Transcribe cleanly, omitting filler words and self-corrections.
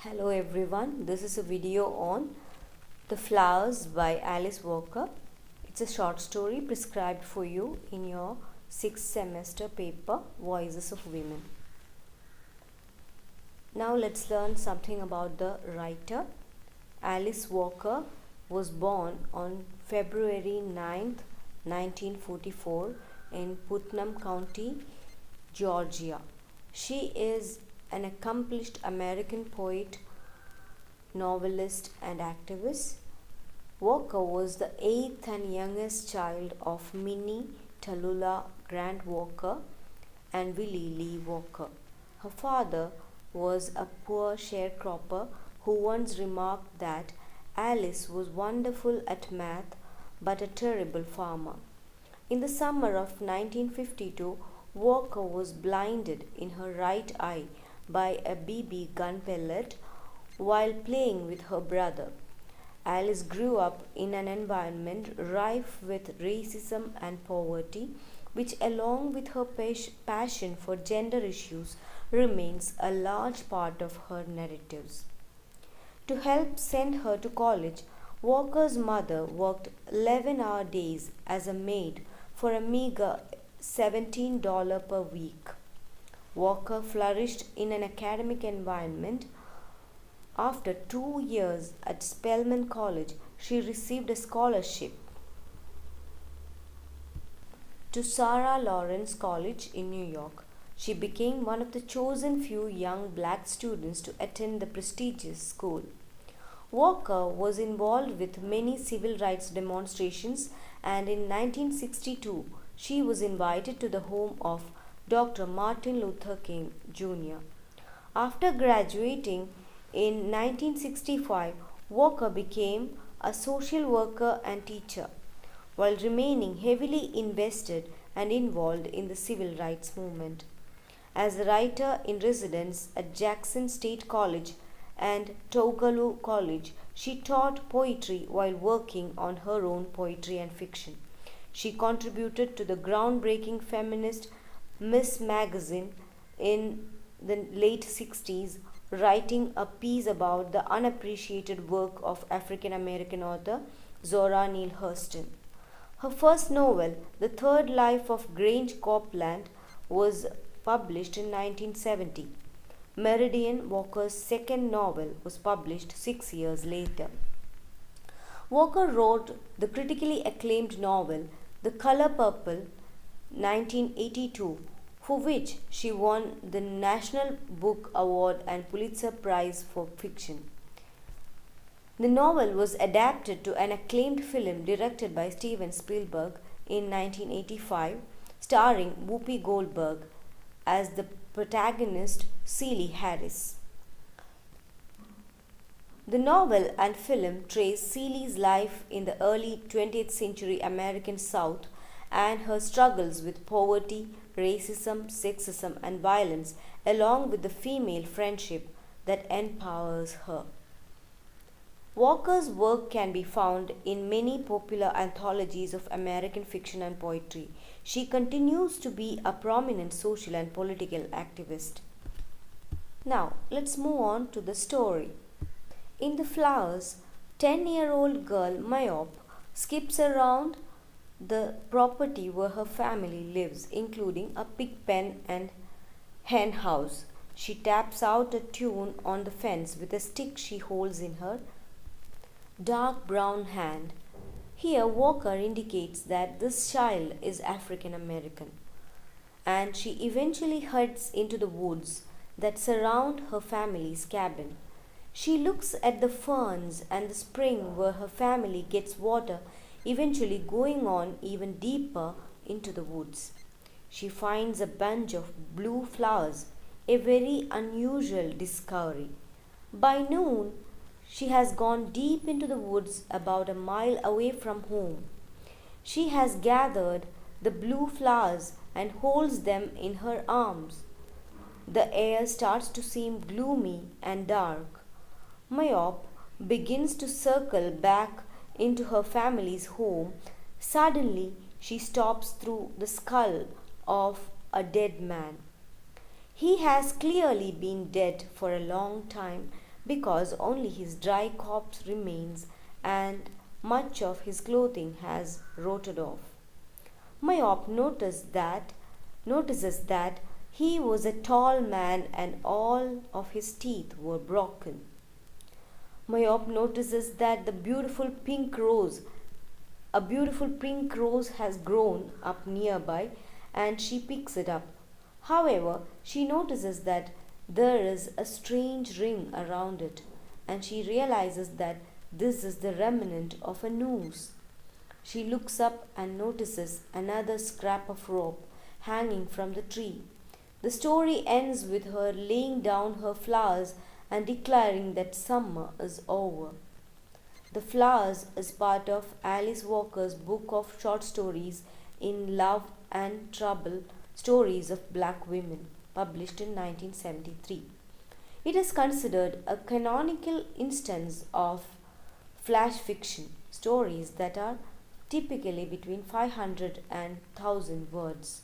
Hello everyone, this is a video on The Flowers by Alice Walker. It's a short story prescribed for you in your 6th semester paper, Voices of Women. Now let's learn something about the writer. Alice Walker was born on February 9th, 1944 in Putnam County, Georgia. She is an accomplished American poet, novelist, and activist. Walker was the eighth and youngest child of Minnie Tallulah Grant Walker and Willie Lee Walker. Her father was a poor sharecropper who once remarked that Alice was wonderful at math but a terrible farmer. In the summer of 1952, Walker was blinded in her right eye by a BB gun pellet while playing with her brother. Alice grew up in an environment rife with racism and poverty, which, along with her passion for gender issues, remains a large part of her narratives. To help send her to college, Walker's mother worked 11-hour days as a maid for a meager $17 per week. Walker flourished in an academic environment. After 2 years at Spelman College, she received a scholarship to Sarah Lawrence College in New York. She became one of the chosen few young black students to attend the prestigious school. Walker was involved with many civil rights demonstrations, and in 1962 she was invited to the home of Dr. Martin Luther King Jr. After graduating in 1965, Walker became a social worker and teacher, while remaining heavily invested and involved in the civil rights movement. As a writer in residence at Jackson State College and Tougaloo College, she taught poetry while working on her own poetry and fiction. She contributed to the groundbreaking feminist Miss Magazine in the late 60s, writing a piece about the unappreciated work of African American author Zora Neale Hurston. Her first novel, The Third Life of Grange Copeland, was published in 1970. Meridian Walker's second novel was published 6 years later. Walker wrote the critically acclaimed novel The Color Purple 1982, for which she won the National Book Award and Pulitzer Prize for fiction. The novel was adapted to an acclaimed film directed by Steven Spielberg in 1985, starring Whoopi Goldberg as the protagonist Celie Harris. The novel and film trace Celie's life in the early 20th century American South and her struggles with poverty, racism, sexism, and violence, along with the female friendship that empowers her. Walker's work can be found in many popular anthologies of American fiction and poetry. She continues to be a prominent social and political activist. Now, let's move on to the story. In The Flowers, 10-year-old girl Mayop skips around the property where her family lives, including a pig pen and hen house. She taps out a tune on the fence with a stick she holds in her dark brown hand. Here, Walker indicates that this child is African American, and she eventually heads into the woods that surround her family's cabin. She looks at the ferns and the spring where her family gets water, eventually going on even deeper into the woods. She finds a bunch of blue flowers, a very unusual discovery. By noon, she has gone deep into the woods about a mile away from home. She has gathered the blue flowers and holds them in her arms. The air starts to seem gloomy and dark. Mayop begins to circle back into her family's home. Suddenly, she stops through the skull of a dead man. He has clearly been dead for a long time, because only his dry corpse remains and much of his clothing has rotted off. Myop notices that he was a tall man and all of his teeth were broken. Myop notices that a beautiful pink rose has grown up nearby and she picks it up. However, she notices that there is a strange ring around it and she realizes that this is the remnant of a noose. She looks up and notices another scrap of rope hanging from the tree. The story ends with her laying down her flowers and declaring that summer is over. The Flowers is part of Alice Walker's book of short stories In Love and Trouble Stories of Black Women, published in 1973. It is considered a canonical instance of flash fiction, stories that are typically between 500 and 1000 words.